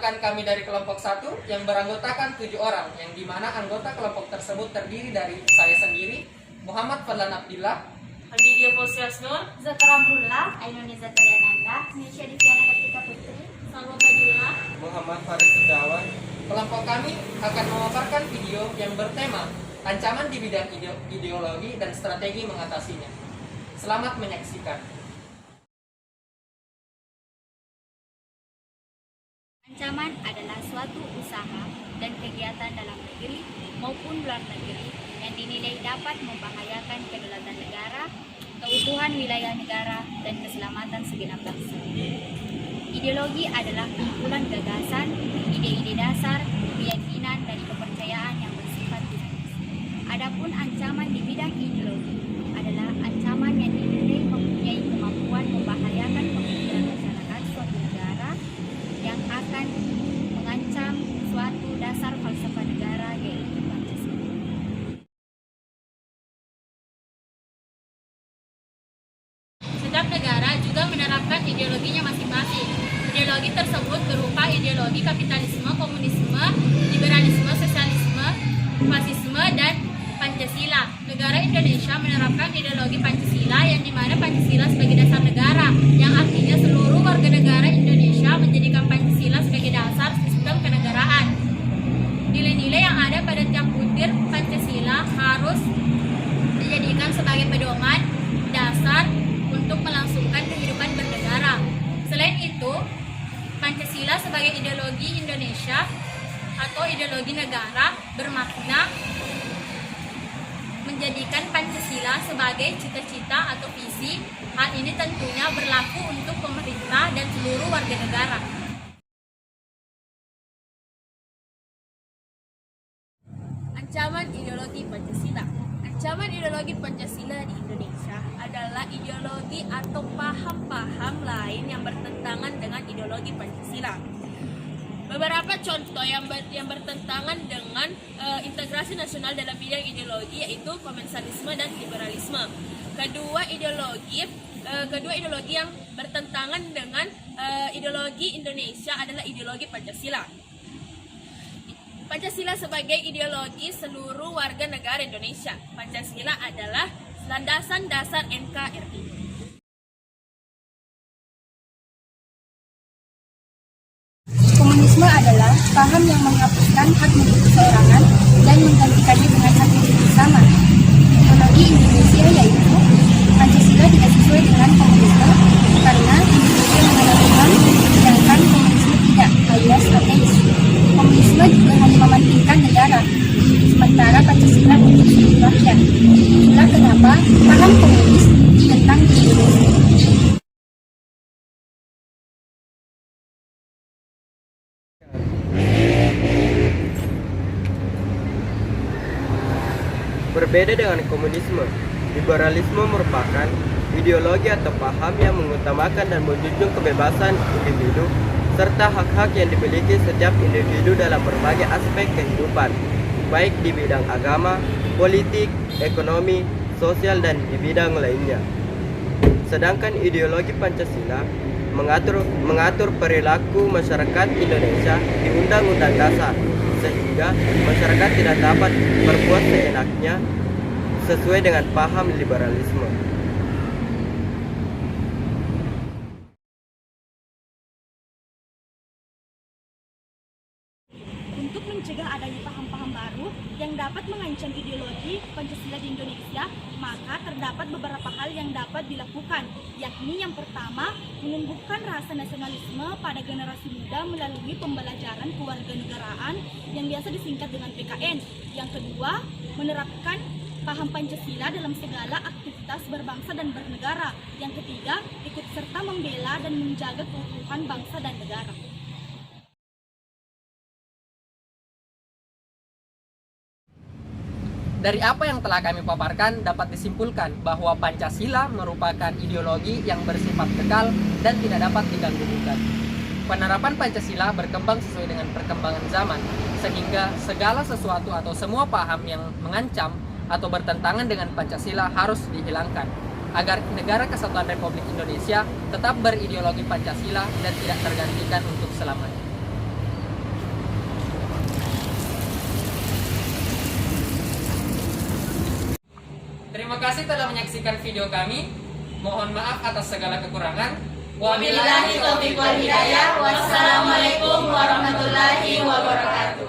Perkenalkan, kami dari kelompok 1 yang beranggotakan 7 orang, yang dimana anggota kelompok tersebut terdiri dari saya sendiri, Muhammad Fadlan Abdillah, Andidia Posias Nur, Zakar Amrullah, Ainuni Zakariananda, Nisha Diviana Kartika Putri, Salwa Fadila, Muhammad Farid Setiawan. Kelompok kami akan memaparkan video yang bertema ancaman di bidang ideologi dan strategi mengatasinya. Selamat menyaksikan. Ancaman adalah suatu usaha dan kegiatan dalam negeri maupun luar negeri yang dinilai dapat membahayakan kedaulatan negara, keutuhan wilayah negara, dan keselamatan segenap bangsa. Ideologi adalah kumpulan gagasan, ide-ide dasar, keyakinan, dan kepercayaan yang bersifat dinamis. Adapun ancaman di bidang ideologi adalah ancaman yang dinilai mempunyai kemampuan membahayakan pemikiran masyarakat suatu negara yang akan mengancam suatu dasar falsafah negara, yaitu Pancasila. Setiap negara juga menerapkan ideologinya masing-masing. Ideologi tersebut berupa ideologi kapitalisme, komunisme, liberalisme, sosialisme, fasisme, dan Pancasila. Negara Indonesia menerapkan ideologi Pancasila yang dimana Pancasila sebagai dasar negara, yang artinya seluruh warga negara Indonesia menjadikan Pancasila sebagai dasar sistem kenegaraan. Nilai-nilai yang ada pada tiap butir Pancasila harus dijadikan sebagai pedoman dasar untuk melangsungkan kehidupan bernegara. Selain itu, Pancasila sebagai ideologi Indonesia atau ideologi negara bermakna menjadikan Pancasila sebagai cita-cita atau visi. Hal ini tentunya berlaku untuk pemerintah dan seluruh warga negara. Ancaman ideologi Pancasila. Ancaman ideologi Pancasila di Indonesia adalah ideologi atau paham-paham lain yang bertentangan dengan ideologi Pancasila. Beberapa contoh yang bertentangan dengan integrasi nasional dalam bidang ideologi yaitu komensalisme dan liberalisme. Kedua ideologi yang bertentangan dengan ideologi Indonesia adalah ideologi Pancasila. Pancasila sebagai ideologi seluruh warga negara Indonesia. Pancasila adalah landasan dasar NKRI. Komunisme adalah paham yang menghapuskan hak milik perorangan dan menggantikannya dengan hak milik bersama. Ideologi Indonesia yaitu Pancasila tidak sesuai dengan komunisme karena Indonesia mengenal Tuhan, sedangkan komunisme tidak, alias ateis. Komunisme juga hanya mementingkan negara, sementara Pancasila untuk seluruh rakyat. Itulah kenapa paham komunis ditentang di Indonesia. Berbeda dengan komunisme, liberalisme merupakan ideologi atau paham yang mengutamakan dan menjunjung kebebasan individu serta hak-hak yang dimiliki setiap individu dalam berbagai aspek kehidupan, baik di bidang agama, politik, ekonomi, sosial, dan di bidang lainnya. Sedangkan ideologi Pancasila mengatur perilaku masyarakat Indonesia di Undang-Undang Dasar, sehingga masyarakat tidak dapat berbuat seenaknya sesuai dengan paham liberalisme. Untuk mencegah adanya paham-paham baru yang dapat mengancam ideologi Pancasila di Indonesia, maka terdapat beberapa hal yang dapat dilakukan, yakni yang pertama, menumbuhkan rasa nasionalisme pada generasi muda melalui pembelajaran kewarganegaraan yang biasa disingkat dengan PKN. Yang kedua, menerapkan paham Pancasila dalam segala aktivitas berbangsa dan bernegara. Yang ketiga, ikut serta membela dan menjaga keutuhan bangsa dan negara. Dari apa yang telah kami paparkan dapat disimpulkan bahwa Pancasila merupakan ideologi yang bersifat kekal dan tidak dapat diganggu-gugat. Penerapan Pancasila berkembang sesuai dengan perkembangan zaman, sehingga segala sesuatu atau semua paham yang mengancam atau bertentangan dengan Pancasila harus dihilangkan, agar Negara Kesatuan Republik Indonesia tetap berideologi Pancasila dan tidak tergantikan untuk selamanya. Terima kasih telah menyaksikan video kami. Mohon maaf atas segala kekurangan. Wabillahi taufiq wal hidayah. Wassalamualaikum warahmatullahi wabarakatuh.